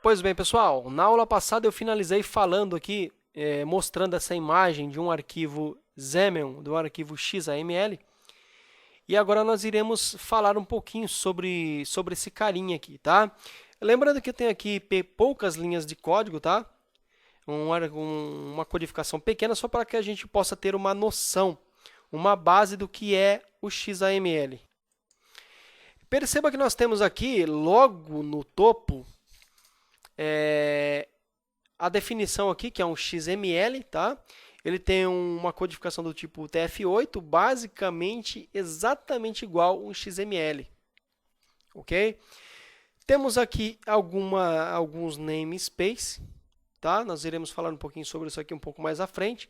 Pois bem, pessoal, na aula passada eu finalizei falando aqui, mostrando essa imagem de um arquivo XAML, do arquivo XAML, e agora nós iremos falar um pouquinho sobre esse carinha aqui, tá? Lembrando que eu tenho aqui poucas linhas de código, tá? Uma codificação pequena só para que a gente possa ter uma noção, uma base do que é o XAML. Perceba que nós temos aqui, logo no topo, a definição aqui, que é um XML, tá? Ele tem uma codificação do tipo UTF-8, basicamente exatamente igual um XML, ok? Temos aqui alguns namespace, tá? Nós iremos falar um pouquinho sobre isso aqui um pouco mais à frente.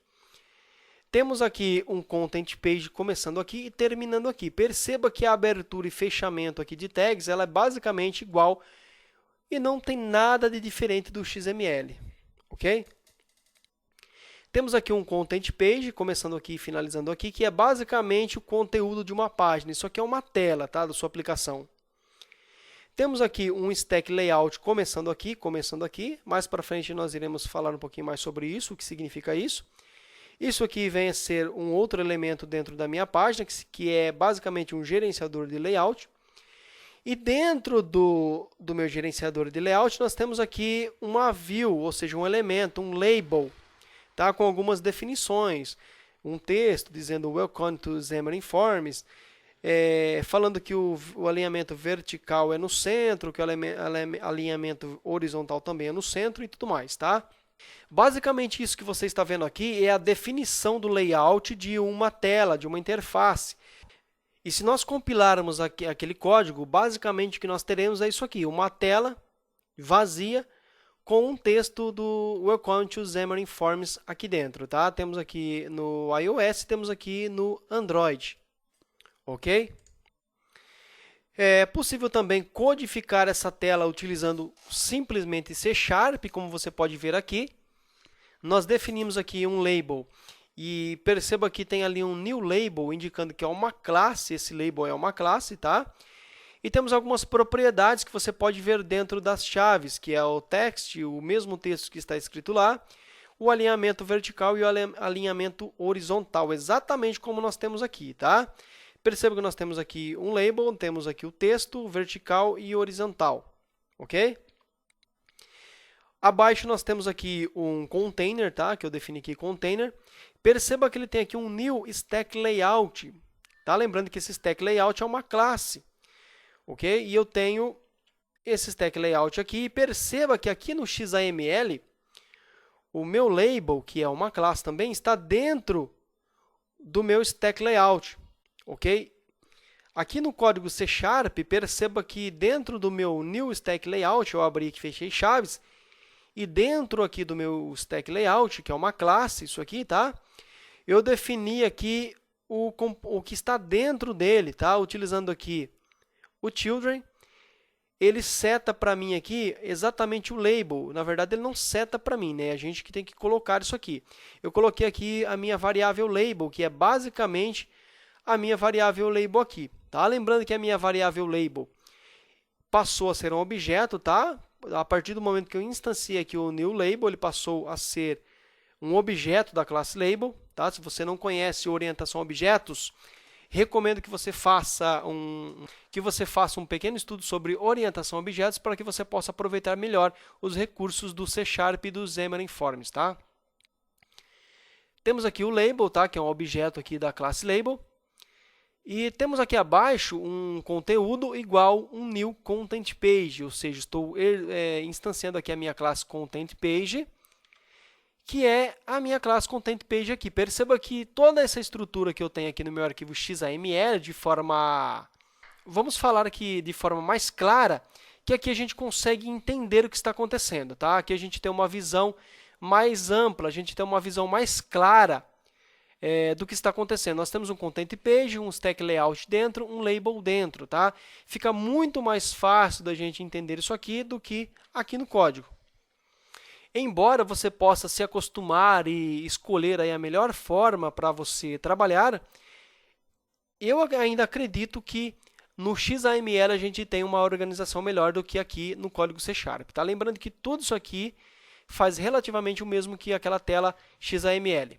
Temos aqui um content page começando aqui e terminando aqui. Perceba que a abertura e fechamento aqui de tags, ela é basicamente igual e não tem nada de diferente do XML, ok? Temos aqui um content page, começando aqui e finalizando aqui, que é basicamente o conteúdo de uma página. Isso aqui é uma tela, tá, da sua aplicação. Temos aqui um stack layout começando aqui. Mais para frente nós iremos falar um pouquinho mais sobre isso, o que significa isso. Isso aqui vem a ser um outro elemento dentro da minha página, que é basicamente um gerenciador de layout. E dentro do meu gerenciador de layout, nós temos aqui uma view, ou seja, um elemento, um label, tá? Com algumas definições. Um texto dizendo Welcome to Xamarin Forms, falando que o alinhamento vertical é no centro, que o alinhamento horizontal também é no centro e tudo mais, tá? Basicamente, isso que você está vendo aqui é a definição do layout de uma tela, de uma interface. E se nós compilarmos aquele código, basicamente o que nós teremos é isso aqui, uma tela vazia com um texto do Welcome to Xamarin Forms aqui dentro, tá? Temos aqui no iOS, temos aqui no Android, ok? É possível também codificar essa tela utilizando simplesmente C#, como você pode ver aqui. Nós definimos aqui um label. E perceba que tem ali um new label, indicando que é uma classe, esse label é uma classe, tá? E temos algumas propriedades que você pode ver dentro das chaves, que é o text, o mesmo texto que está escrito lá, o alinhamento vertical e o alinhamento horizontal, exatamente como nós temos aqui, tá? Perceba que nós temos aqui um label, temos aqui o texto, vertical e horizontal, ok? Abaixo nós temos aqui um container, tá? Que eu defini aqui container. Perceba que ele tem aqui um new stack layout, tá? Lembrando que esse stack layout é uma classe, ok? E eu tenho esse stack layout aqui. E perceba que aqui no XAML, o meu label, que é uma classe também, está dentro do meu stack layout, ok? Aqui no código C#, perceba que dentro do meu new stack layout, eu abri aqui e fechei chaves, e dentro aqui do meu stack layout, que é uma classe, isso aqui, tá? Eu defini aqui o que está dentro dele, tá? Utilizando aqui o children, ele seta para mim aqui exatamente o label. Na verdade, ele não seta para mim, né? A gente que tem que colocar isso aqui. Eu coloquei aqui a minha variável label, que é basicamente a minha variável label aqui, tá? Lembrando que a minha variável label passou a ser um objeto, tá? A partir do momento que eu instanciei aqui o new label, ele passou a ser um objeto da classe label, tá? Se você não conhece orientação a objetos, recomendo que você faça um pequeno estudo sobre orientação a objetos para que você possa aproveitar melhor os recursos do C# e do Xamarin Forms, tá? Temos aqui o label, tá? Que é um objeto aqui da classe label. E temos aqui abaixo um conteúdo igual um new content page, ou seja, estou instanciando aqui a minha classe content page, que é a minha classe content page aqui. Perceba que toda essa estrutura que eu tenho aqui no meu arquivo XAML, vamos falar aqui de forma mais clara, que aqui a gente consegue entender o que está acontecendo, tá? Aqui a gente tem uma visão mais ampla, a gente tem uma visão mais clara do que está acontecendo. Nós temos um content page, um stack layout dentro, um label dentro, tá? Fica muito mais fácil da gente entender isso aqui do que aqui no código. Embora você possa se acostumar e escolher aí a melhor forma para você trabalhar, eu ainda acredito que no XAML a gente tem uma organização melhor do que aqui no código C#. Tá? Lembrando que tudo isso aqui faz relativamente o mesmo que aquela tela XAML.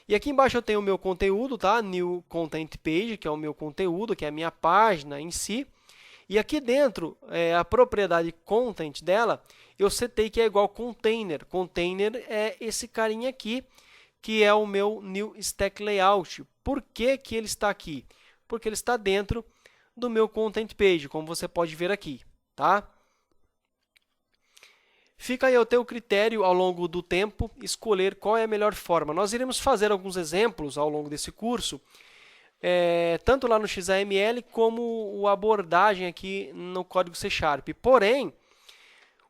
E aqui embaixo eu tenho o meu conteúdo, tá? New Content Page, que é o meu conteúdo, que é a minha página em si. E aqui dentro, a propriedade content dela, eu setei que é igual container. Container é esse carinha aqui, que é o meu New Stack Layout. Por que que ele está aqui? Porque ele está dentro do meu Content Page, como você pode ver aqui, tá? Fica aí ao teu critério, ao longo do tempo, escolher qual é a melhor forma. Nós iremos fazer alguns exemplos ao longo desse curso, tanto lá no XAML como a abordagem aqui no código C#. Porém,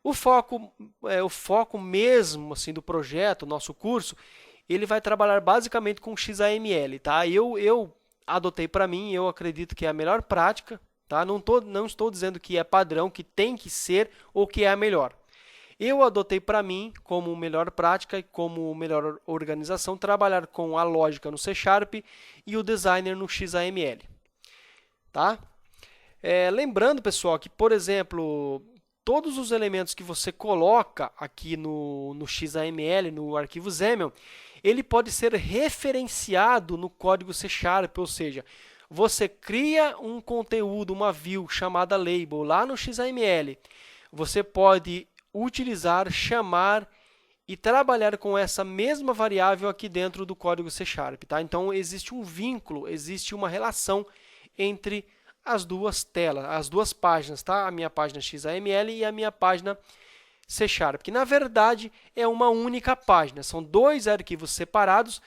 o foco mesmo assim, do projeto, nosso curso, ele vai trabalhar basicamente com XAML. Tá? Eu adotei para mim, eu acredito que é a melhor prática. Tá? Não estou dizendo que é padrão, que tem que ser ou que é a melhor. Eu adotei para mim, como melhor prática e como melhor organização, trabalhar com a lógica no C# e o designer no XAML. Tá? Lembrando, pessoal, que, por exemplo, todos os elementos que você coloca aqui no XAML, no arquivo XAML, ele pode ser referenciado no código C#, ou seja, você cria um conteúdo, uma view chamada label lá no XAML, você pode utilizar, chamar e trabalhar com essa mesma variável aqui dentro do código C#. Tá? Então, existe um vínculo, existe uma relação entre as duas telas, as duas páginas, tá? A minha página XAML e a minha página C#, que na verdade é uma única página, são dois arquivos separados.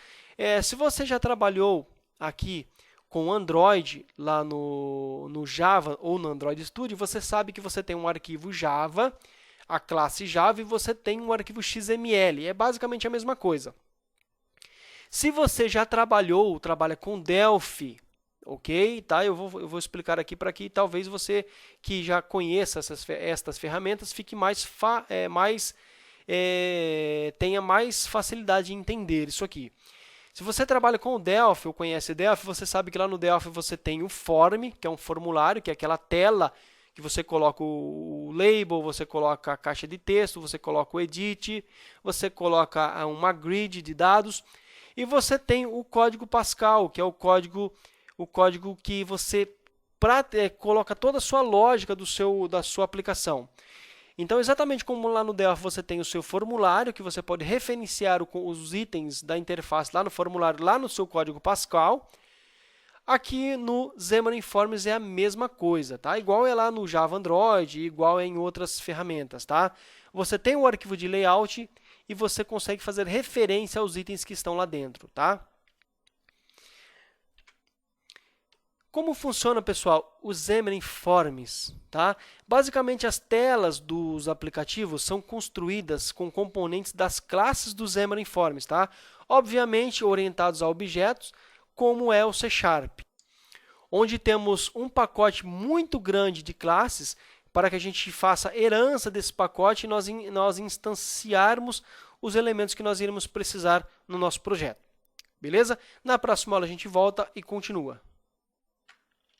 Se você já trabalhou aqui com Android, lá no Java ou no Android Studio, você sabe que você tem um arquivo Java, a classe Java, e você tem um arquivo XML. É basicamente a mesma coisa. Se você já trabalha com Delphi, ok? Tá? Eu vou explicar aqui para que talvez você que já conheça estas ferramentas fique tenha mais facilidade de entender isso aqui. Se você trabalha com o Delphi ou conhece Delphi, você sabe que lá no Delphi você tem o form, que é um formulário, que é aquela tela que você coloca o label, você coloca a caixa de texto, você coloca o edit, você coloca uma grid de dados, e você tem o código Pascal, que é o código que você coloca toda a sua lógica da sua aplicação. Então, exatamente como lá no Delphi você tem o seu formulário, que você pode referenciar os itens da interface lá no formulário, lá no seu código Pascal, aqui no Xamarin Forms é a mesma coisa, tá? Igual é lá no Java Android, igual é em outras ferramentas, tá? Você tem um arquivo de layout e você consegue fazer referência aos itens que estão lá dentro, tá? Como funciona, pessoal, o Xamarin Forms, tá? Basicamente, as telas dos aplicativos são construídas com componentes das classes do Xamarin Forms, tá? Obviamente, orientados a objetos, como é o C#, onde temos um pacote muito grande de classes para que a gente faça herança desse pacote e nós instanciarmos os elementos que nós iremos precisar no nosso projeto. Beleza? Na próxima aula a gente volta e continua.